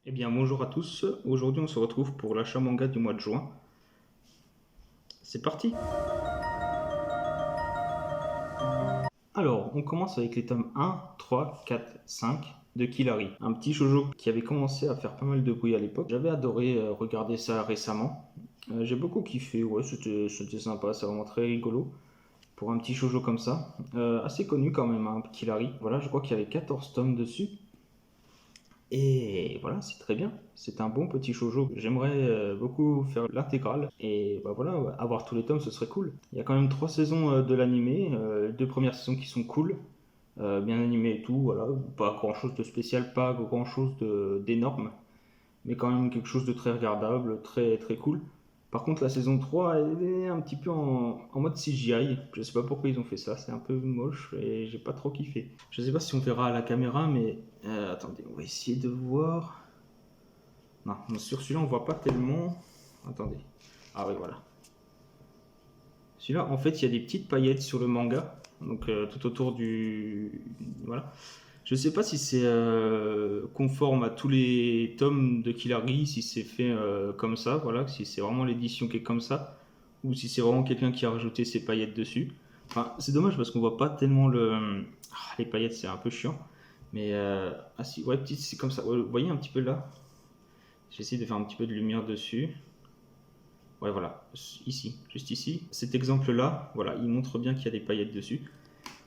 Eh bien, bonjour à tous. Aujourd'hui, on se retrouve pour l'achat manga du mois de juin. C'est parti! Alors, on commence avec les tomes 1, 3, 4, 5 de Killary. Un petit shoujo qui avait commencé à faire pas mal de bruit à l'époque. J'avais adoré regarder ça récemment. J'ai beaucoup kiffé, ouais, c'était sympa, c'est vraiment très rigolo. Pour un petit shoujo comme ça. Assez connu quand même, hein, Killary. Voilà, je crois qu'il y avait 14 tomes dessus. Et voilà, c'est très bien. C'est un bon petit shoujo. J'aimerais beaucoup faire l'intégrale. Et bah voilà, ouais, avoir tous les tomes, ce serait cool. Il y a quand même 3 saisons de l'animé. 2 premières saisons qui sont cool. Bien animées et tout. Voilà, pas grand chose de spécial, pas grand chose d'énorme. Mais quand même quelque chose de très regardable, très, très cool. Par contre, la saison 3, elle est un petit peu en mode CGI. Je sais pas pourquoi ils ont fait ça, c'est un peu moche et j'ai pas trop kiffé. Je sais pas si on verra à la caméra, mais attendez, on va essayer de voir. Non, sur celui-là, on voit pas tellement. Attendez. Ah oui, voilà. Celui-là, en fait, il y a des petites paillettes sur le manga, donc tout autour du. Voilà. Je sais pas si c'est conforme à tous les tomes de Killary, si c'est fait comme ça, voilà, si c'est vraiment l'édition qui est comme ça, ou si c'est vraiment quelqu'un qui a rajouté ses paillettes dessus. Enfin, c'est dommage parce qu'on voit pas tellement les paillettes, c'est un peu chiant. Mais ah si, ouais, c'est comme ça. Ouais, vous voyez un petit peu là. J'essaie de faire un petit peu de lumière dessus. Ouais, voilà, ici, juste ici. Cet exemple-là, voilà, il montre bien qu'il y a des paillettes dessus.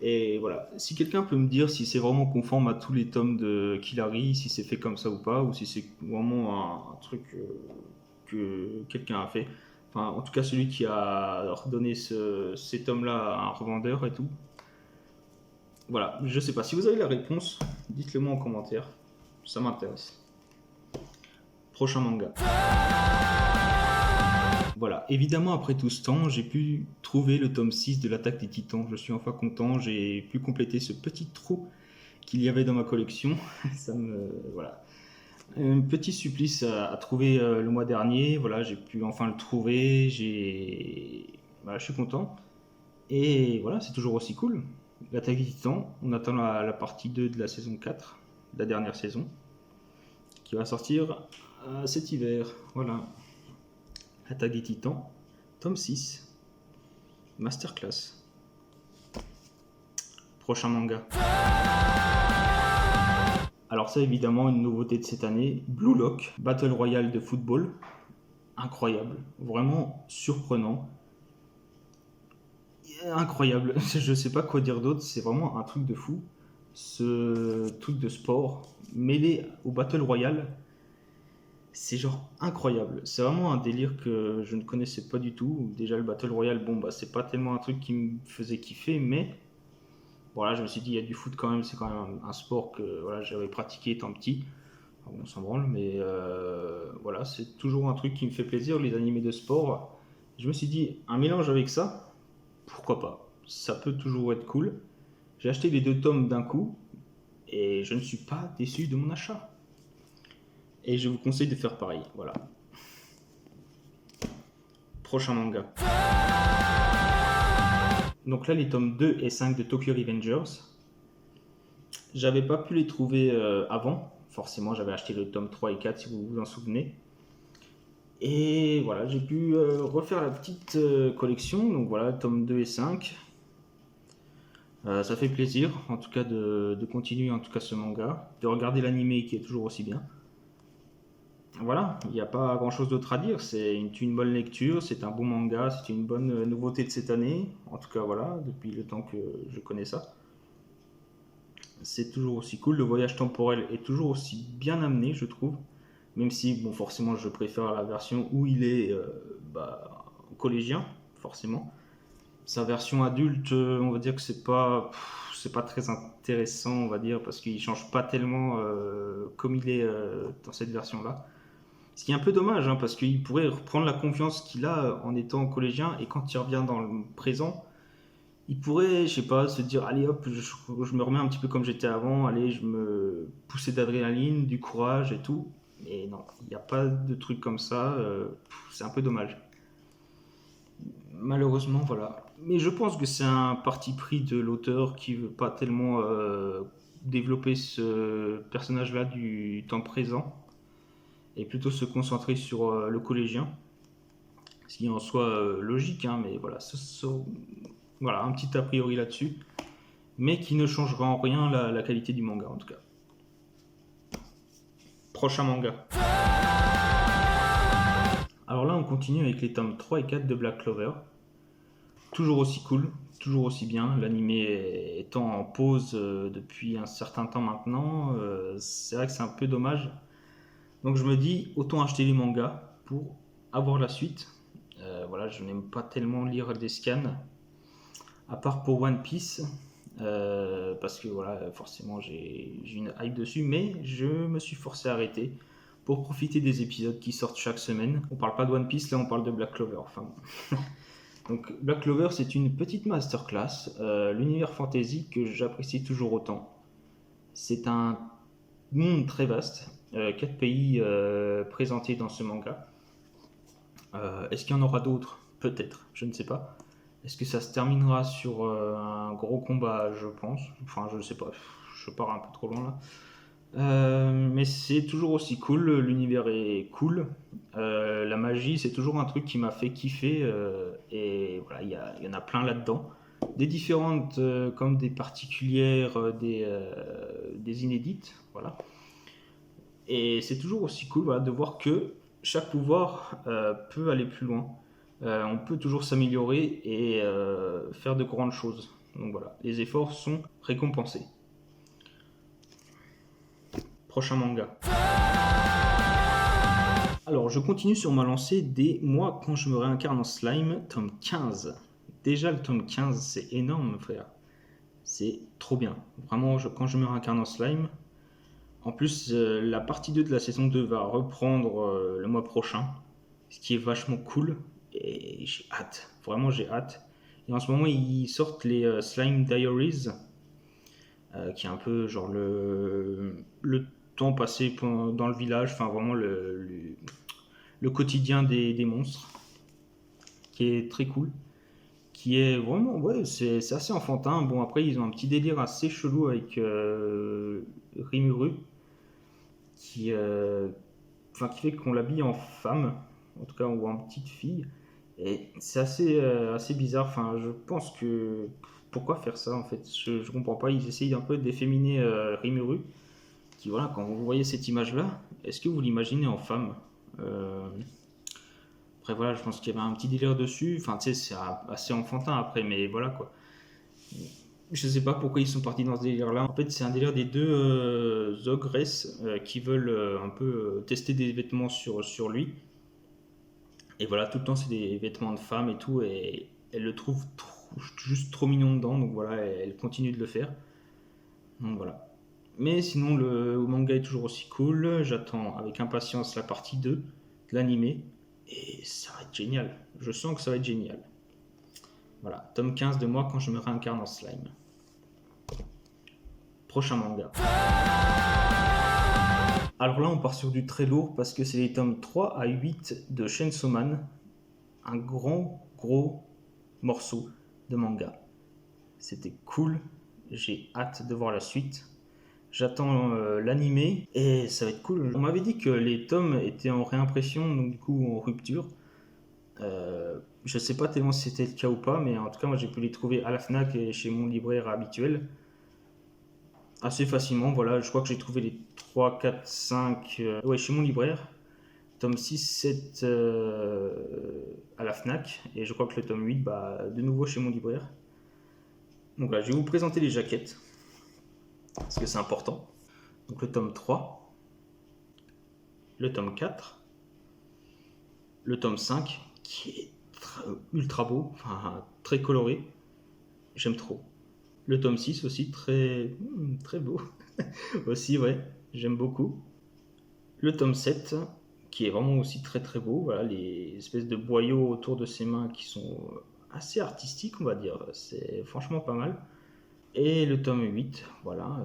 Et voilà, si quelqu'un peut me dire si c'est vraiment conforme à tous les tomes de Killary, si c'est fait comme ça ou pas, ou si c'est vraiment un truc que quelqu'un a fait. Enfin, en tout cas, celui qui a redonné ces tomes-là à un revendeur et tout. Voilà, je sais pas. Si vous avez la réponse, dites-le moi en commentaire. Ça m'intéresse. Prochain manga. Voilà, évidemment, après tout ce temps, j'ai pu trouver le tome 6 de l'Attaque des Titans. Je suis enfin content, j'ai pu compléter ce petit trou qu'il y avait dans ma collection. Ça me. Voilà. Un petit supplice à trouver le mois dernier. Voilà, j'ai pu enfin le trouver. Voilà, je suis content. Et voilà, c'est toujours aussi cool. L'Attaque des Titans, on attend la partie 2 de la saison 4, la dernière saison, qui va sortir cet hiver. Voilà. Attaque des Titans, tome 6, Masterclass. Prochain manga. Alors ça évidemment une nouveauté de cette année, Blue Lock, Battle Royale de football. Incroyable, vraiment surprenant. Incroyable, je sais pas quoi dire d'autre, c'est vraiment un truc de fou. Ce truc de sport mêlé au Battle Royale, c'est genre incroyable. C'est vraiment un délire que je ne connaissais pas du tout. Déjà le Battle Royale, bon bah c'est pas tellement un truc qui me faisait kiffer, mais voilà, je me suis dit il y a du foot quand même, c'est quand même un sport que voilà, j'avais pratiqué étant petit. Alors, on s'en branle, mais voilà, c'est toujours un truc qui me fait plaisir, les animés de sport. Je me suis dit un mélange avec ça, pourquoi pas? Ça peut toujours être cool. J'ai acheté les 2 tomes d'un coup et je ne suis pas déçu de mon achat. Et je vous conseille de faire pareil. Voilà. Prochain manga. Donc là, les tomes 2 et 5 de Tokyo Revengers. J'avais pas pu les trouver avant. Forcément, j'avais acheté le tome 3 et 4 si vous vous en souvenez. Et voilà, j'ai pu refaire la petite collection. Donc voilà, tome 2 et 5. Ça fait plaisir, en tout cas, de continuer en tout cas ce manga. De regarder l'animé qui est toujours aussi bien. Voilà, il n'y a pas grand chose d'autre à dire. C'est une bonne lecture, c'est un bon manga, c'est une bonne nouveauté de cette année. En tout cas, voilà, depuis le temps que je connais ça. C'est toujours aussi cool. Le voyage temporel est toujours aussi bien amené, je trouve. Même si, bon, forcément, je préfère la version où il est collégien, forcément. Sa version adulte, on va dire que c'est pas très intéressant, on va dire, parce qu'il change pas tellement comme il est dans cette version-là. Ce qui est un peu dommage, hein, parce qu'il pourrait reprendre la confiance qu'il a en étant collégien, et quand il revient dans le présent, il pourrait, je sais pas, se dire, allez hop, je me remets un petit peu comme j'étais avant, allez, je me poussais d'adrénaline, du courage et tout. Mais non, il n'y a pas de truc comme ça, c'est un peu dommage. Malheureusement, voilà. Mais je pense que c'est un parti pris de l'auteur qui veut pas tellement développer ce personnage-là du temps présent. et plutôt se concentrer sur le collégien, ce qui en soit logique, hein, mais voilà, voilà, un petit a priori là-dessus, mais qui ne changera en rien la qualité du manga en tout cas. Prochain manga. Alors là on continue avec les tomes 3 et 4 de Black Clover. Toujours aussi cool, toujours aussi bien. L'animé étant en pause depuis un certain temps maintenant, c'est vrai que c'est un peu dommage. Donc je me dis, autant acheter les mangas pour avoir la suite. Voilà, je n'aime pas tellement lire des scans, à part pour One Piece, parce que voilà, forcément j'ai une hype dessus, mais je me suis forcé à arrêter pour profiter des épisodes qui sortent chaque semaine. On parle pas de One Piece, là on parle de Black Clover. Enfin bon. Donc Black Clover, c'est une petite masterclass, l'univers fantasy que j'apprécie toujours autant. C'est un monde très vaste, 4 pays présentés dans ce manga. Est-ce qu'il y en aura d'autres? Peut-être, je ne sais pas. Est-ce que ça se terminera sur un gros combat? Je pense. Enfin, je ne sais pas, je pars un peu trop loin là. Mais c'est toujours aussi cool, l'univers est cool. La magie, c'est toujours un truc qui m'a fait kiffer. Et voilà, il y en a plein là-dedans. Des différentes, comme des particulières, des inédites. Voilà. Et c'est toujours aussi cool voilà, de voir que chaque pouvoir peut aller plus loin. On peut toujours s'améliorer et faire de grandes choses. Donc voilà, les efforts sont récompensés. Prochain manga. Alors, je continue sur ma lancée dès Moi quand je me réincarne en slime, tome 15. Déjà, le tome 15, c'est énorme, frère. C'est trop bien. Vraiment, quand je me réincarne en slime. En plus, la partie 2 de la saison 2 va reprendre le mois prochain, ce qui est vachement cool. Et j'ai hâte. Vraiment, j'ai hâte. Et en ce moment, ils sortent les Slime Diaries, qui est un peu genre le temps passé dans le village, enfin vraiment le quotidien des monstres, qui est très cool, qui est vraiment, ouais, c'est assez enfantin. Bon, après, ils ont un petit délire assez chelou avec Rimuru, qui fait qu'on l'habille en femme, en tout cas, ou en petite fille. Et c'est assez bizarre. Enfin, je pense que pourquoi faire ça en fait? Je comprends pas. Ils essayent un peu d'efféminer Rimuru. Qui voilà, quand vous voyez cette image-là, est-ce que vous l'imaginez en femme? Euh, Après voilà, je pense qu'il y avait un petit délire dessus. Enfin, tu sais, c'est assez enfantin après, mais voilà quoi. Je sais pas pourquoi ils sont partis dans ce délire-là. En fait, c'est un délire des deux ogresses qui veulent un peu tester des vêtements sur lui. Et voilà, tout le temps, c'est des vêtements de femme et tout. Et elle le trouve juste trop mignon dedans. Donc voilà, elle continue de le faire. Donc voilà. Mais sinon, le manga est toujours aussi cool. J'attends avec impatience la partie 2 de l'animé. Et ça va être génial. Je sens que ça va être génial. Voilà, tome 15 de Moi quand je me réincarne en slime. Prochain manga. Alors là, on part sur du très lourd parce que c'est les tomes 3 à 8 de Chainsaw Man. Un gros morceau de manga. C'était cool. J'ai hâte de voir la suite. J'attends l'animé et ça va être cool. On m'avait dit que les tomes étaient en réimpression, donc du coup en rupture. Je sais pas tellement si c'était le cas ou pas, mais en tout cas, moi j'ai pu les trouver à la Fnac et chez mon libraire habituel assez facilement. Voilà, je crois que j'ai trouvé les 3, 4, 5 ouais, chez mon libraire. Tome 6, 7 à la Fnac et je crois que le tome 8, bah, de nouveau chez mon libraire. Donc là, je vais vous présenter les jaquettes parce que c'est important. Donc le tome 3, le tome 4, le tome 5 qui est ultra beau, enfin très coloré, j'aime trop. Le tome 6 aussi très beau, aussi ouais, j'aime beaucoup. Le tome 7 qui est vraiment aussi très beau, voilà, les espèces de boyaux autour de ses mains qui sont assez artistiques on va dire, c'est franchement pas mal. Et le tome 8, voilà,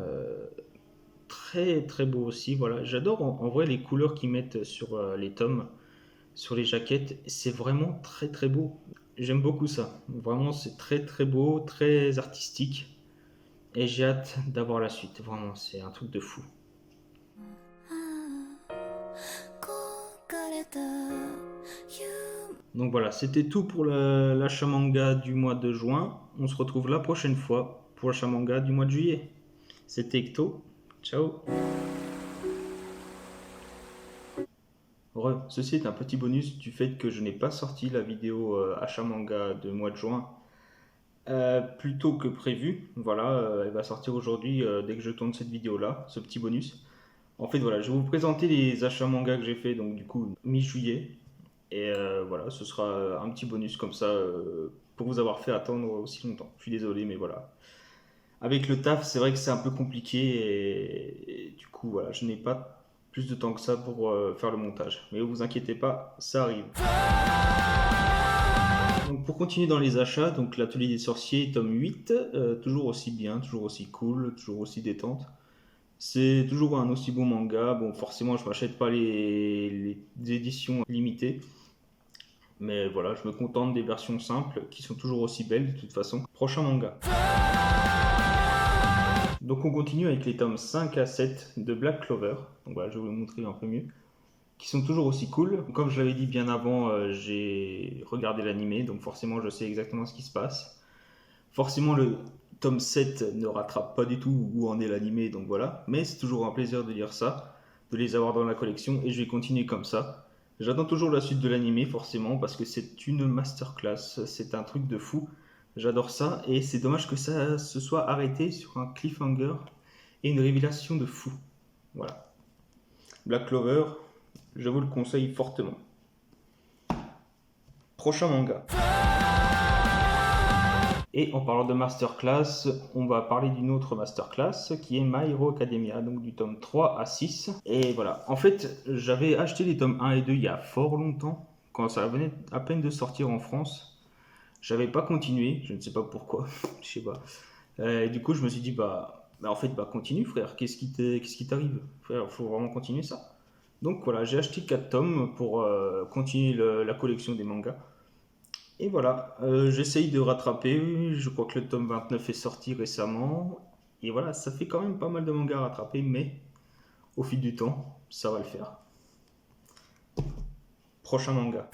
très beau aussi, voilà. J'adore en vrai les couleurs qu'ils mettent sur les tomes, sur les jaquettes, c'est vraiment très beau. J'aime beaucoup ça. Vraiment, c'est très beau, très artistique. Et j'ai hâte d'avoir la suite. Vraiment, c'est un truc de fou. Donc voilà, c'était tout pour l'achat manga du mois de juin. On se retrouve la prochaine fois pour l'achat manga du mois de juillet. C'était Ecto. Ciao. Ceci est un petit bonus du fait que je n'ai pas sorti la vidéo achat manga de mois de juin plus tôt que prévu. Voilà, elle va sortir aujourd'hui dès que je tourne cette vidéo-là, ce petit bonus. En fait, voilà, je vais vous présenter les achats manga que j'ai fait, donc du coup, mi-juillet. Et voilà, ce sera un petit bonus comme ça pour vous avoir fait attendre aussi longtemps. Je suis désolé, mais voilà. Avec le taf, c'est vrai que c'est un peu compliqué et du coup, voilà, je n'ai pas plus de temps que ça pour faire le montage. Mais vous inquiétez pas, ça arrive. Donc pour continuer dans les achats, donc l'Atelier des Sorciers, tome 8, toujours aussi bien, toujours aussi cool, toujours aussi détente. C'est toujours un aussi bon manga. Bon, forcément, je m'achète pas les éditions limitées. Mais voilà, je me contente des versions simples qui sont toujours aussi belles de toute façon. Prochain manga. Donc on continue avec les tomes 5 à 7 de Black Clover. Donc voilà, je vais vous le montrer un peu mieux. Qui sont toujours aussi cool. Comme je l'avais dit bien avant, j'ai regardé l'animé, donc forcément je sais exactement ce qui se passe. Forcément le tome 7 ne rattrape pas du tout où en est l'animé, donc voilà. Mais c'est toujours un plaisir de lire ça, de les avoir dans la collection, et je vais continuer comme ça. J'attends toujours la suite de l'animé, forcément, parce que c'est une masterclass, c'est un truc de fou. J'adore ça, et c'est dommage que ça se soit arrêté sur un cliffhanger et une révélation de fou. Voilà. Black Clover, je vous le conseille fortement. Prochain manga. Et en parlant de masterclass, on va parler d'une autre masterclass qui est My Hero Academia, donc du tome 3 à 6. Et voilà, en fait, j'avais acheté les tomes 1 et 2 il y a fort longtemps, quand ça venait à peine de sortir en France. J'avais pas continué, je ne sais pas pourquoi, je sais pas. Et du coup, je me suis dit, en fait, continue frère, qu'est-ce qui t'arrive? Frère, faut vraiment continuer ça. Donc voilà, j'ai acheté 4 tomes pour continuer la collection des mangas. Et voilà, j'essaye de rattraper. Je crois que le tome 29 est sorti récemment. Et voilà, ça fait quand même pas mal de mangas à rattraper, mais au fil du temps, ça va le faire. Prochain manga.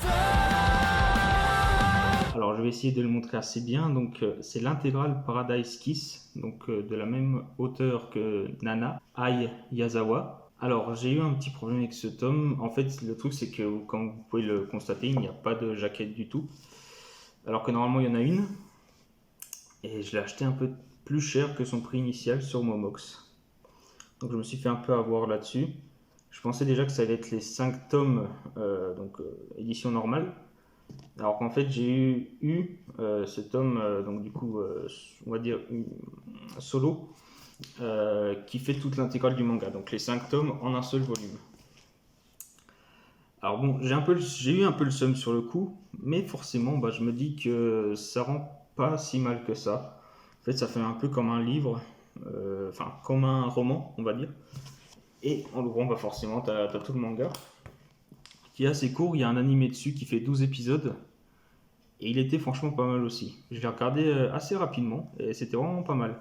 Alors, je vais essayer de le montrer assez bien. Donc, c'est l'intégrale Paradise Kiss, donc de la même auteure que Nana, Ai Yazawa. Alors, j'ai eu un petit problème avec ce tome. En fait, le truc, c'est que, comme vous pouvez le constater, il n'y a pas de jaquette du tout. Alors que normalement, il y en a une. Et je l'ai acheté un peu plus cher que son prix initial sur Momox. Donc, je me suis fait un peu avoir là-dessus. Je pensais déjà que ça allait être les 5 tomes, édition normale. Alors qu'en fait, j'ai eu ce tome, donc du coup, on va dire solo, qui fait toute l'intégrale du manga. Donc les 5 tomes en un seul volume. Alors bon, j'ai eu un peu le seum sur le coup, mais forcément, je me dis que ça rend pas si mal que ça. En fait, ça fait un peu comme un livre, enfin comme un roman, on va dire. Et en l'ouvrant, forcément, t'as tout le manga qui est assez court. Il y a un animé dessus qui fait 12 épisodes. Et il était franchement pas mal aussi. Je l'ai regardé assez rapidement et c'était vraiment pas mal.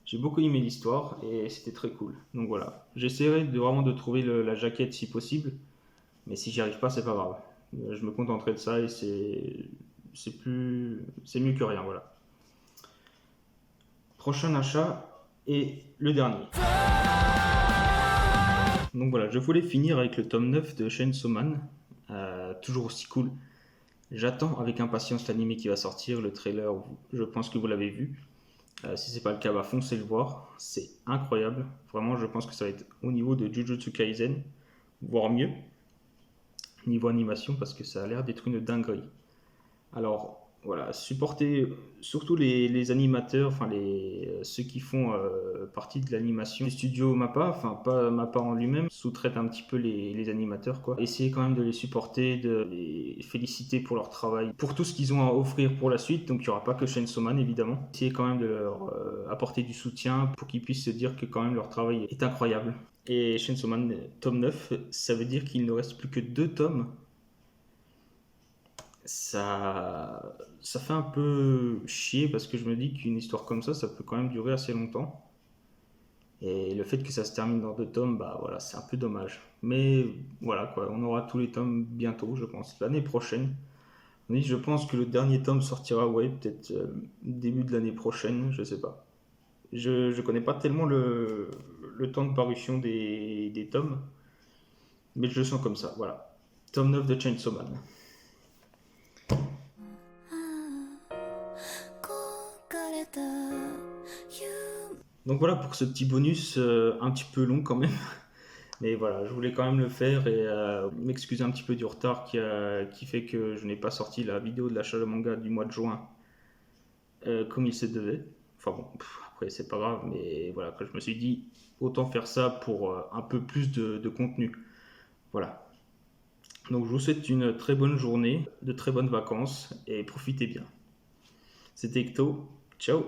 J'ai beaucoup aimé l'histoire et c'était très cool. Donc voilà, j'essaierai vraiment de trouver la jaquette si possible. Mais si j'y arrive pas, c'est pas grave. Je me contenterai de ça et c'est mieux que rien, voilà. Prochain achat et le dernier. Donc voilà, je voulais finir avec le tome 9 de Chainsaw Man. Toujours aussi cool. J'attends avec impatience l'anime qui va sortir, le trailer, je pense que vous l'avez vu. Si c'est pas le cas, foncez le voir, c'est incroyable. Vraiment, je pense que ça va être au niveau de Jujutsu Kaisen, voire mieux, niveau animation, parce que ça a l'air d'être une dinguerie. Alors voilà, supportez surtout les animateurs, enfin ceux qui font partie de l'animation du studio MAPPA, enfin pas MAPPA en lui-même, sous-traite un petit peu les animateurs quoi. Essayez quand même de les supporter, de les féliciter pour leur travail, pour tout ce qu'ils ont à offrir pour la suite. Donc il n'y aura pas que Chainsaw Man évidemment. Essayez quand même de leur apporter du soutien pour qu'ils puissent se dire que quand même leur travail est incroyable. Et Chainsaw Man tome 9, ça veut dire qu'il ne reste plus que 2 tomes. Ça fait un peu chier parce que je me dis qu'une histoire comme ça peut quand même durer assez longtemps. Et le fait que ça se termine dans 2 tomes, voilà, c'est un peu dommage. Mais voilà quoi, on aura tous les tomes bientôt, je pense, l'année prochaine. Oui, je pense que le dernier tome sortira, ouais, peut-être début de l'année prochaine, je sais pas. Je connais pas tellement le temps de parution des tomes, mais je le sens comme ça, voilà. Tome 9 de Chainsaw Man. Donc voilà pour ce petit bonus un petit peu long quand même. Mais voilà, je voulais quand même le faire et m'excuser un petit peu du retard qui fait que je n'ai pas sorti la vidéo de l'achat de manga du mois de juin comme il se devait. Enfin bon, après c'est pas grave, mais voilà, que je me suis dit autant faire ça pour un peu plus de contenu. Voilà. Donc je vous souhaite une très bonne journée, de très bonnes vacances et profitez bien. C'était Ecto, ciao.